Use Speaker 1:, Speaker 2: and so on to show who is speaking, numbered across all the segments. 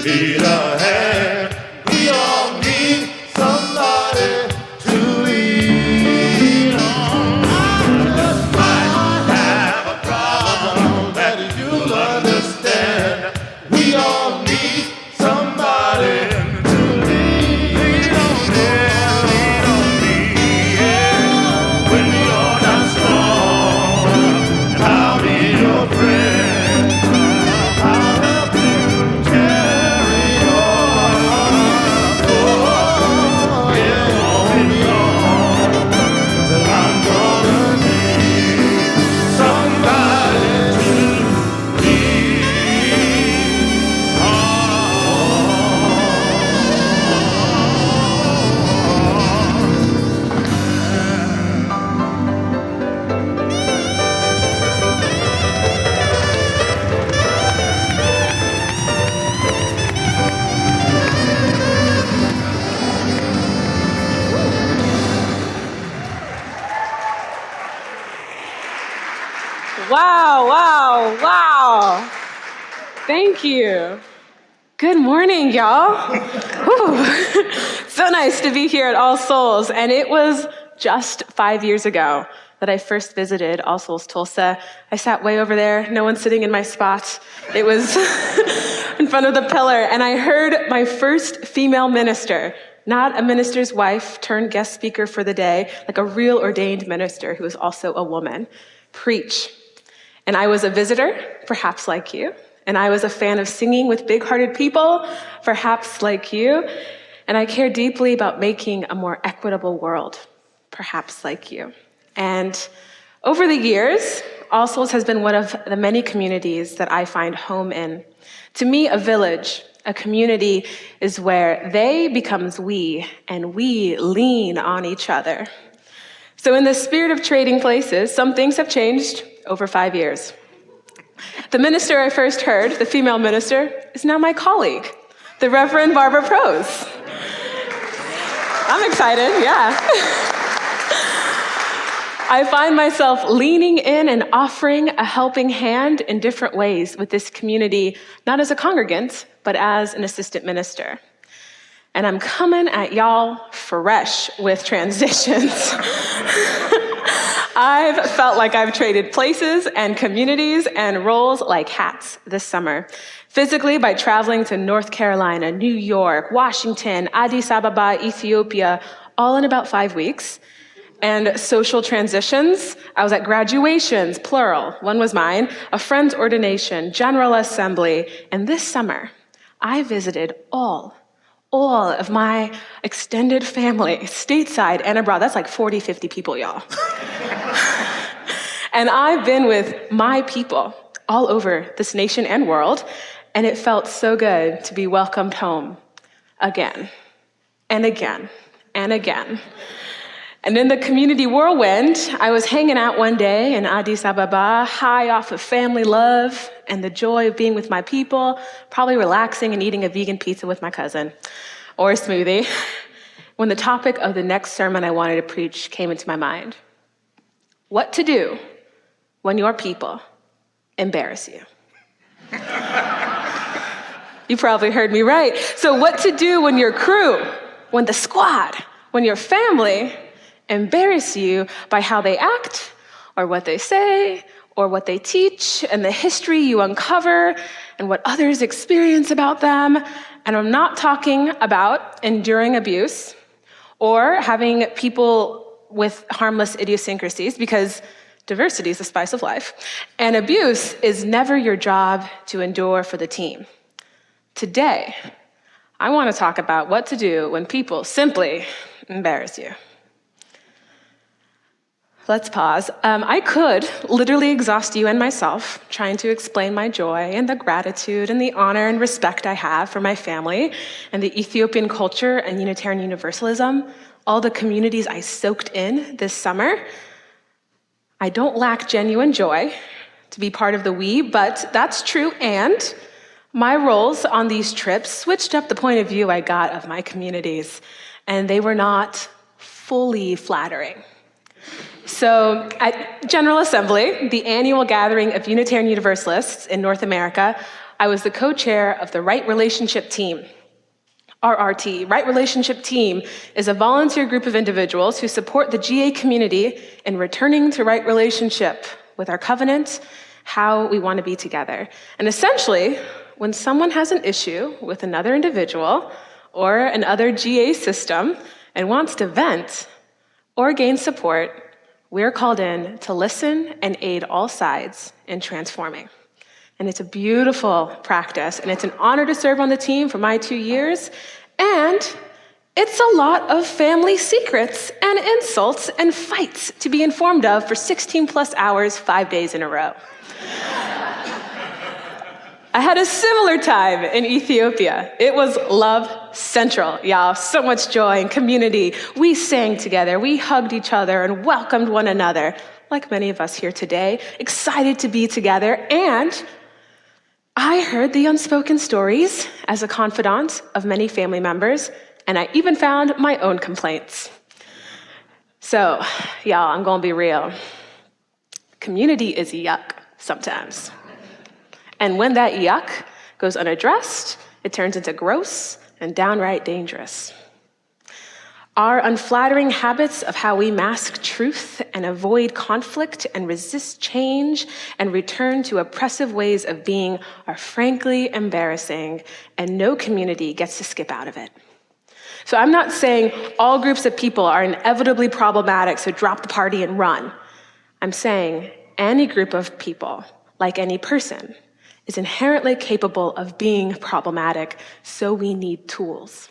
Speaker 1: need a hand. We all need somebody to lean on. I just might have a problem that you'll understand. We all need somebody to lean on. Yeah, lean on me, yeah. When you're not strong, I'll be your friend. I'll help you carry on. Oh, yeah, hold on, till I'm gonna need somebody to lean
Speaker 2: Wow, wow, wow. Thank you. Good morning, y'all. Whew. So nice to be here at All Souls. And it was just 5 years ago that I first visited All Souls Tulsa. I sat way over there. No one's sitting in my spot. It was in front of the pillar. And I heard my first female minister, not a minister's wife turned guest speaker for the day, like a real ordained minister who was also a woman, preach. And I was a visitor, perhaps like you. And I was a fan of singing with big-hearted people, perhaps like you. And I care deeply about making a more equitable world, perhaps like you. And over the years, All Souls has been one of the many communities that I find home in. To me, a village, a community, is where they becomes we, and we lean on each other. So in the spirit of trading places, some things have changed over 5 years. The minister I first heard, the female minister, is now my colleague, the Reverend Barbara Prose. I'm excited, yeah. I find myself leaning in and offering a helping hand in different ways with this community, not as a congregant, but as an assistant minister. And I'm coming at y'all fresh with transitions. I've felt like I've traded places and communities and roles like hats this summer. Physically, by traveling to North Carolina, New York, Washington, Addis Ababa, Ethiopia, all in about 5 weeks. And social transitions, I was at graduations, plural, one was mine, a friend's ordination, General Assembly, and this summer, I visited all of my extended family, stateside and abroad. That's like 40, 50 people, y'all. And I've been with my people all over this nation and world, and it felt so good to be welcomed home again, and again, and again. And in the community whirlwind, I was hanging out one day in Addis Ababa, high off of family love and the joy of being with my people, probably relaxing and eating a vegan pizza with my cousin, or a smoothie, when the topic of the next sermon I wanted to preach came into my mind. What to do when your people embarrass you. You probably heard me right. So what to do when your crew, when the squad, when your family embarrass you by how they act, or what they say, or what they teach, and the history you uncover, and what others experience about them. And I'm not talking about enduring abuse, or having people with harmless idiosyncrasies, because diversity is the spice of life. And abuse is never your job to endure for the team. Today, I want to talk about what to do when people simply embarrass you. Let's pause. I could literally exhaust you and myself trying to explain my joy and the gratitude and the honor and respect I have for my family and the Ethiopian culture and Unitarian Universalism, all the communities I soaked in this summer. I don't lack genuine joy to be part of the we, but that's true, and my roles on these trips switched up the point of view I got of my communities, and they were not fully flattering. So at General Assembly, the annual gathering of Unitarian Universalists in North America, I was the co-chair of the Right Relationship Team. RRT, Right Relationship Team, is a volunteer group of individuals who support the GA community in returning to right relationship with our covenant, how we want to be together. And essentially, when someone has an issue with another individual or another GA system and wants to vent or gain support, we're called in to listen and aid all sides in transforming. And it's a beautiful practice, and it's an honor to serve on the team for my 2 years, and it's a lot of family secrets and insults and fights to be informed of for 16 plus hours, 5 days in a row. I had a similar time in Ethiopia. It was love central, y'all. So much joy and community. We sang together, we hugged each other and welcomed one another, like many of us here today, excited to be together. And I heard the unspoken stories as a confidant of many family members, and I even found my own complaints. So, y'all, I'm gonna be real. Community is yuck sometimes. And when that yuck goes unaddressed, it turns into gross and downright dangerous. Our unflattering habits of how we mask truth and avoid conflict and resist change and return to oppressive ways of being are frankly embarrassing, and no community gets to skip out of it. So I'm not saying all groups of people are inevitably problematic, so drop the party and run. I'm saying any group of people, like any person, is inherently capable of being problematic, so we need tools.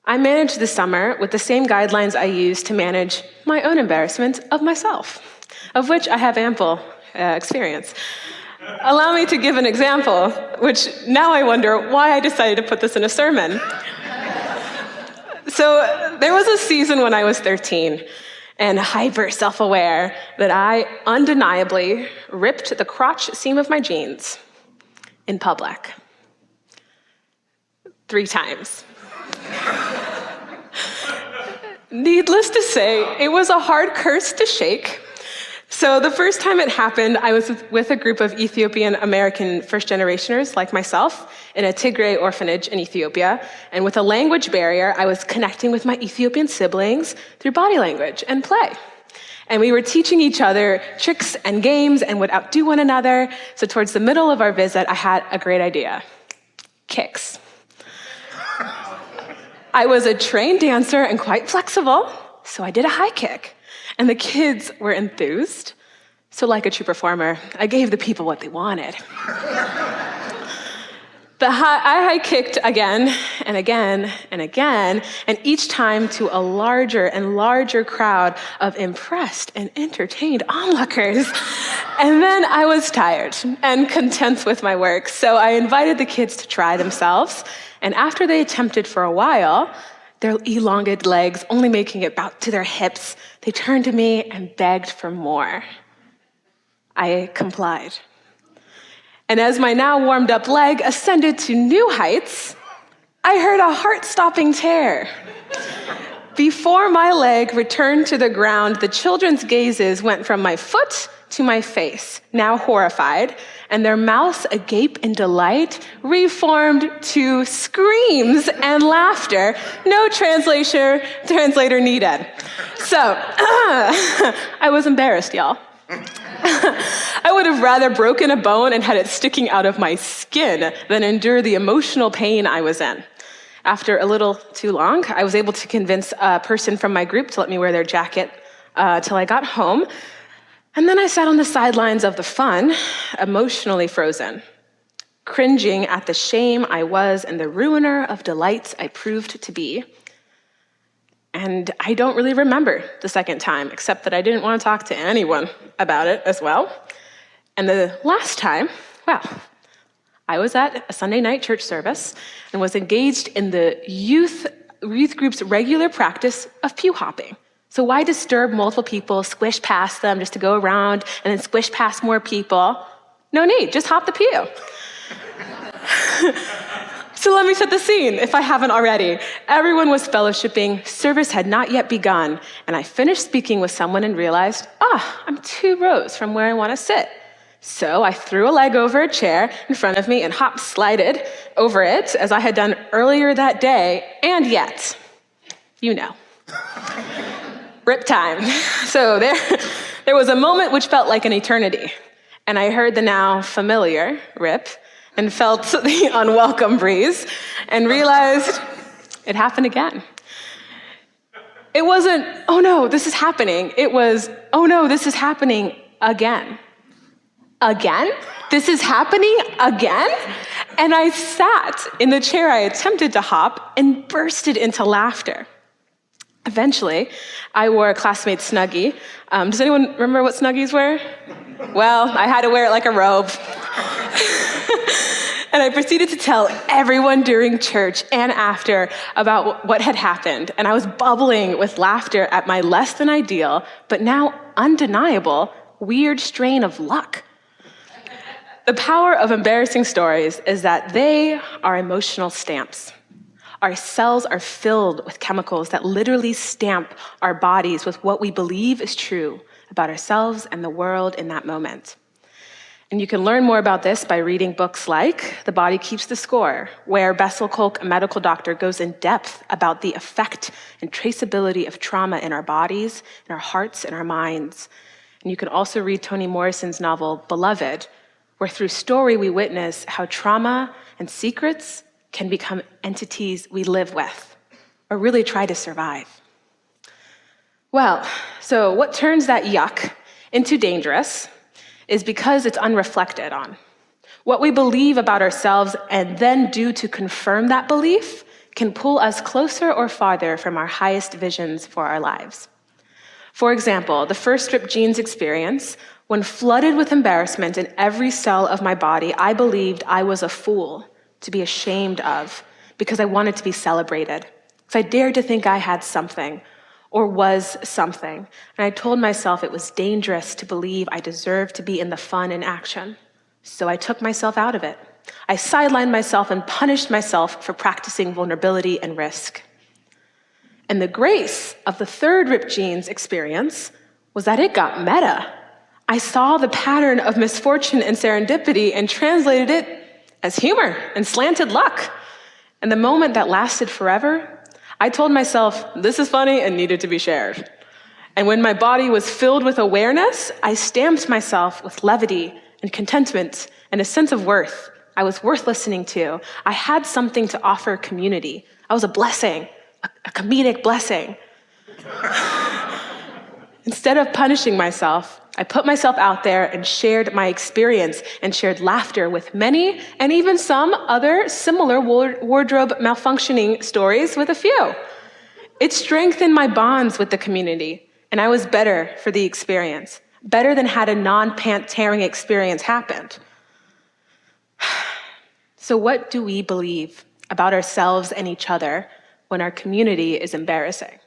Speaker 2: I managed this summer with the same guidelines I use to manage my own embarrassment of myself, of which I have ample experience. Allow me to give an example, which now I wonder why I decided to put this in a sermon. So there was a season when I was 13 and hyper self-aware that I undeniably ripped the crotch seam of my jeans in public 3 times. Needless to say, it was a hard curse to shake. So the first time it happened, I was with a group of Ethiopian American first-generationers like myself in a Tigray orphanage in Ethiopia. And with a language barrier, I was connecting with my Ethiopian siblings through body language and play. And we were teaching each other tricks and games and would outdo one another. So towards the middle of our visit, I had a great idea: kicks. I was a trained dancer and quite flexible, so I did a high kick. And the kids were enthused. So like a true performer, I gave the people what they wanted. I high kicked again and again and again, and each time to a larger and larger crowd of impressed and entertained onlookers. And then I was tired and content with my work, so I invited the kids to try themselves. And after they attempted for a while, their elongated legs only making it about to their hips, they turned to me and begged for more. I complied. And as my now warmed up leg ascended to new heights, I heard a heart-stopping tear. Before my leg returned to the ground, the children's gazes went from my foot to my face, now horrified, and their mouths agape in delight reformed to screams and laughter. No translator needed. So, I was embarrassed, y'all. I would have rather broken a bone and had it sticking out of my skin than endure the emotional pain I was in. After a little too long, I was able to convince a person from my group to let me wear their jacket till I got home. And then I sat on the sidelines of the fun, emotionally frozen, cringing at the shame I was and the ruiner of delights I proved to be. And I don't really remember the second time, except that I didn't want to talk to anyone about it as well. And the last time, well, I was at a Sunday night church service and was engaged in the youth group's regular practice of pew hopping. So why disturb multiple people, squish past them just to go around and then squish past more people? No need, just hop the pew. So let me set the scene, if I haven't already. Everyone was fellowshipping, service had not yet begun, and I finished speaking with someone and realized, I'm 2 rows from where I want to sit. So I threw a leg over a chair in front of me and hop-slided over it, as I had done earlier that day, and yet, you know. Rip time. So there was a moment which felt like an eternity, and I heard the now familiar rip and felt the unwelcome breeze and realized it happened again. It wasn't, oh no, this is happening. It was, oh no, this is happening again. Again? This is happening again? And I sat in the chair I attempted to hop and bursted into laughter. Eventually, I wore a classmate's Snuggie. Does anyone remember what Snuggies were? Well, I had to wear it like a robe. And I proceeded to tell everyone during church and after about what had happened. And I was bubbling with laughter at my less than ideal, but now undeniable, weird strain of luck. The power of embarrassing stories is that they are emotional stamps. Our cells are filled with chemicals that literally stamp our bodies with what we believe is true about ourselves and the world in that moment. And you can learn more about this by reading books like The Body Keeps the Score, where Bessel Kolk, a medical doctor, goes in depth about the effect and traceability of trauma in our bodies, in our hearts, and our minds. And you can also read Toni Morrison's novel, Beloved, where through story we witness how trauma and secrets can become entities we live with, or really try to survive. Well, so what turns that yuck into dangerous is because it's unreflected on. What we believe about ourselves and then do to confirm that belief can pull us closer or farther from our highest visions for our lives. For example, the first ripped jeans experience, when flooded with embarrassment in every cell of my body, I believed I was a fool to be ashamed of because I wanted to be celebrated. So I dared to think I had something or was something. And I told myself it was dangerous to believe I deserved to be in the fun and action. So I took myself out of it. I sidelined myself and punished myself for practicing vulnerability and risk. And the grace of the third ripped jeans experience was that it got meta. I saw the pattern of misfortune and serendipity and translated it as humor and slanted luck. And the moment that lasted forever, I told myself, this is funny and needed to be shared. And when my body was filled with awareness, I stamped myself with levity and contentment and a sense of worth. I was worth listening to. I had something to offer community. I was a blessing, a comedic blessing. Instead of punishing myself, I put myself out there and shared my experience and shared laughter with many and even some other similar wardrobe malfunctioning stories with a few. It strengthened my bonds with the community, and I was better for the experience, better than had a non-pant-tearing experience happened. So what do we believe about ourselves and each other when our community is embarrassing?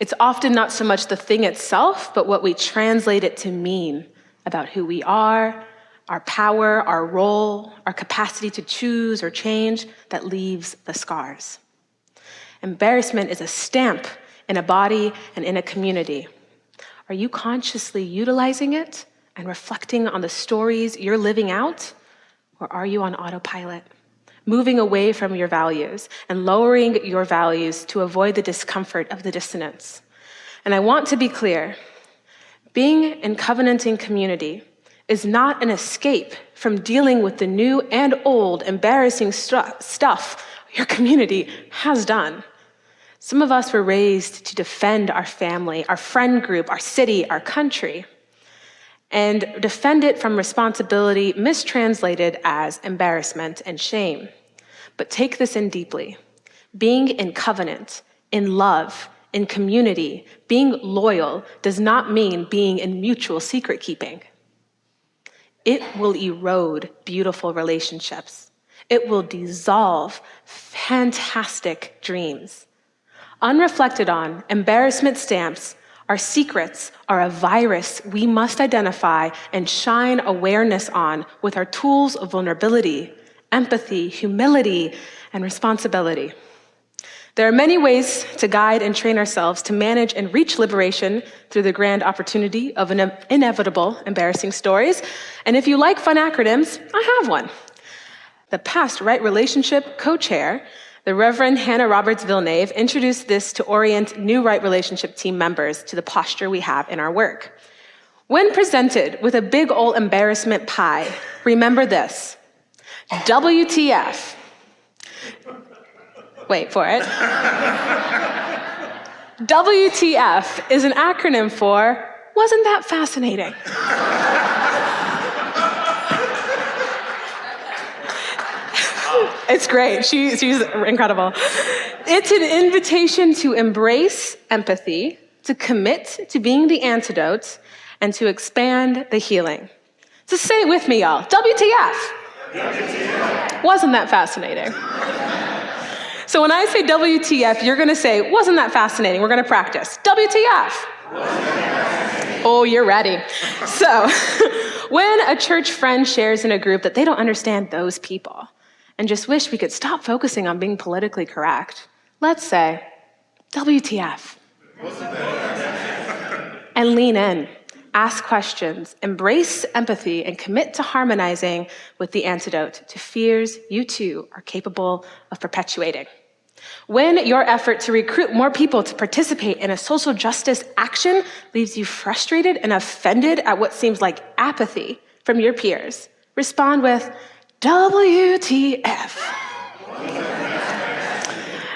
Speaker 2: It's often not so much the thing itself, but what we translate it to mean about who we are, our power, our role, our capacity to choose or change that leaves the scars. Embarrassment is a stamp in a body and in a community. Are you consciously utilizing it and reflecting on the stories you're living out? Or are you on autopilot, moving away from your values and lowering your values to avoid the discomfort of the dissonance? And I want to be clear, being in covenanting community is not an escape from dealing with the new and old embarrassing stuff your community has done. Some of us were raised to defend our family, our friend group, our city, our country, and defend it from responsibility mistranslated as embarrassment and shame. But take this in deeply. Being in covenant, in love, in community, being loyal does not mean being in mutual secret keeping. It will erode beautiful relationships. It will dissolve fantastic dreams. Unreflected on, embarrassment stamps, our secrets are a virus we must identify and shine awareness on with our tools of vulnerability, empathy, humility, and responsibility. There are many ways to guide and train ourselves to manage and reach liberation through the grand opportunity of inevitable, embarrassing stories. And if you like fun acronyms, I have one. The past Right Relationship co-chair, the Reverend Hannah Roberts Villeneuve, introduced this to orient new Right Relationship team members to the posture we have in our work. When presented with a big old embarrassment pie, remember this: WTF. Wait for it. WTF is an acronym for, wasn't that fascinating? It's great. She's incredible. It's an invitation to embrace empathy, to commit to being the antidote, and to expand the healing. So say it with me, y'all. WTF. WTF. Wasn't that fascinating? So when I say WTF, you're gonna say, wasn't that fascinating? We're gonna practice. WTF. Oh, you're ready. So when a church friend shares in a group that they don't understand those people and just wish we could stop focusing on being politically correct, let's say, WTF. And lean in. Ask questions, embrace empathy, and commit to harmonizing with the antidote to fears you too are capable of perpetuating. When your effort to recruit more people to participate in a social justice action leaves you frustrated and offended at what seems like apathy from your peers, respond with WTF.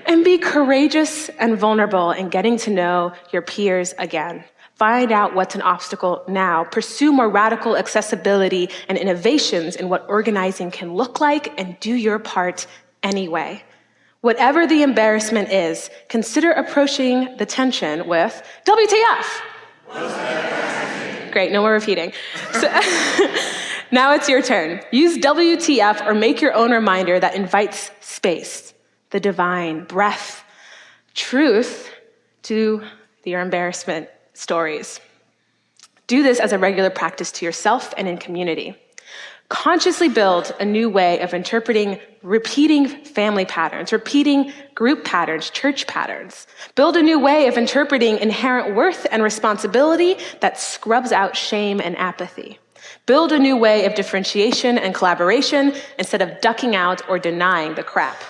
Speaker 2: And be courageous and vulnerable in getting to know your peers again. Find out what's an obstacle now. Pursue more radical accessibility and innovations in what organizing can look like, and do your part anyway. Whatever the embarrassment is, consider approaching the tension with WTF. Great, no more repeating. So, now it's your turn. Use WTF or make your own reminder that invites space, the divine, breath, truth to your embarrassment stories. Do this as a regular practice to yourself and in community. Consciously build a new way of interpreting repeating family patterns, repeating group patterns, church patterns. Build a new way of interpreting inherent worth and responsibility that scrubs out shame and apathy. Build a new way of differentiation and collaboration instead of ducking out or denying the crap.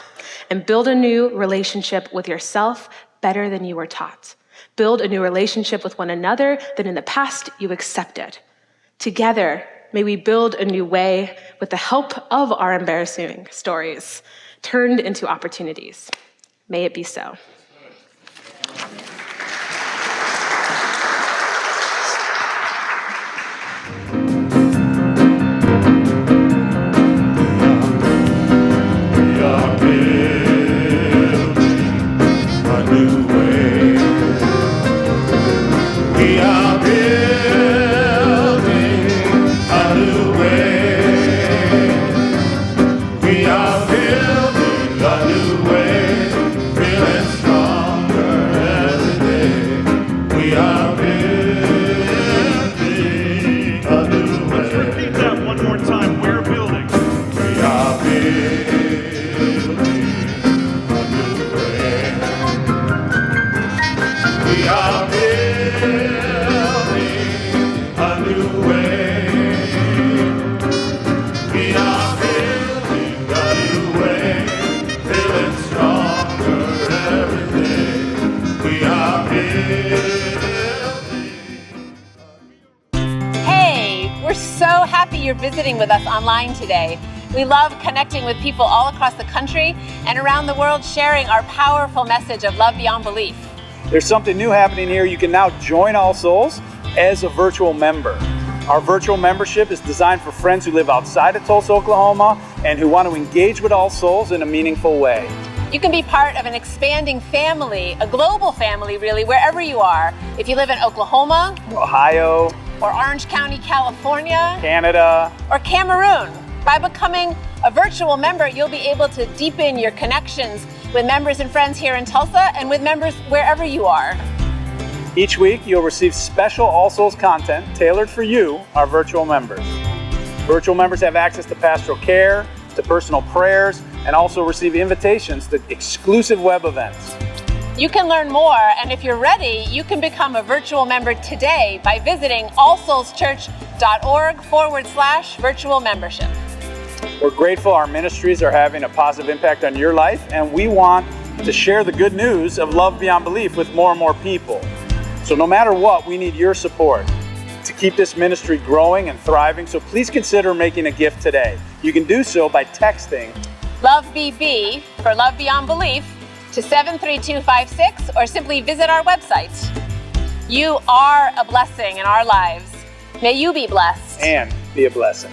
Speaker 2: And build a new relationship with yourself better than you were taught. Build a new relationship with one another that in the past you accepted. Together, may we build a new way with the help of our embarrassing stories turned into opportunities. May it be so.
Speaker 3: You're visiting with us online today. We love connecting with people all across the country and around the world, sharing our powerful message of love beyond belief.
Speaker 4: There's something new happening here. You can now join All Souls as a virtual member. Our virtual membership is designed for friends who live outside of Tulsa, Oklahoma, and who want to engage with All Souls in a meaningful way.
Speaker 3: You can be part of an expanding family, a global family really, wherever you are. If you live in Oklahoma,
Speaker 4: Ohio,
Speaker 3: or Orange County, California,
Speaker 4: Canada,
Speaker 3: or Cameroon. By becoming a virtual member, you'll be able to deepen your connections with members and friends here in Tulsa and with members wherever you are.
Speaker 4: Each week, you'll receive special All Souls content tailored for you, our virtual members. Virtual members have access to pastoral care, to personal prayers, and also receive invitations to exclusive web events.
Speaker 3: You can learn more, and if you're ready, you can become a virtual member today by visiting allsoulschurch.org/virtual membership.
Speaker 4: We're grateful our ministries are having a positive impact on your life, and we want to share the good news of love beyond belief with more and more people. So no matter what, we need your support to keep this ministry growing and thriving, so please consider making a gift today. You can do so by texting
Speaker 3: Love BB for Love Beyond Belief to 73256, or simply visit our website. You are a blessing in our lives. May you be blessed
Speaker 4: and be a blessing.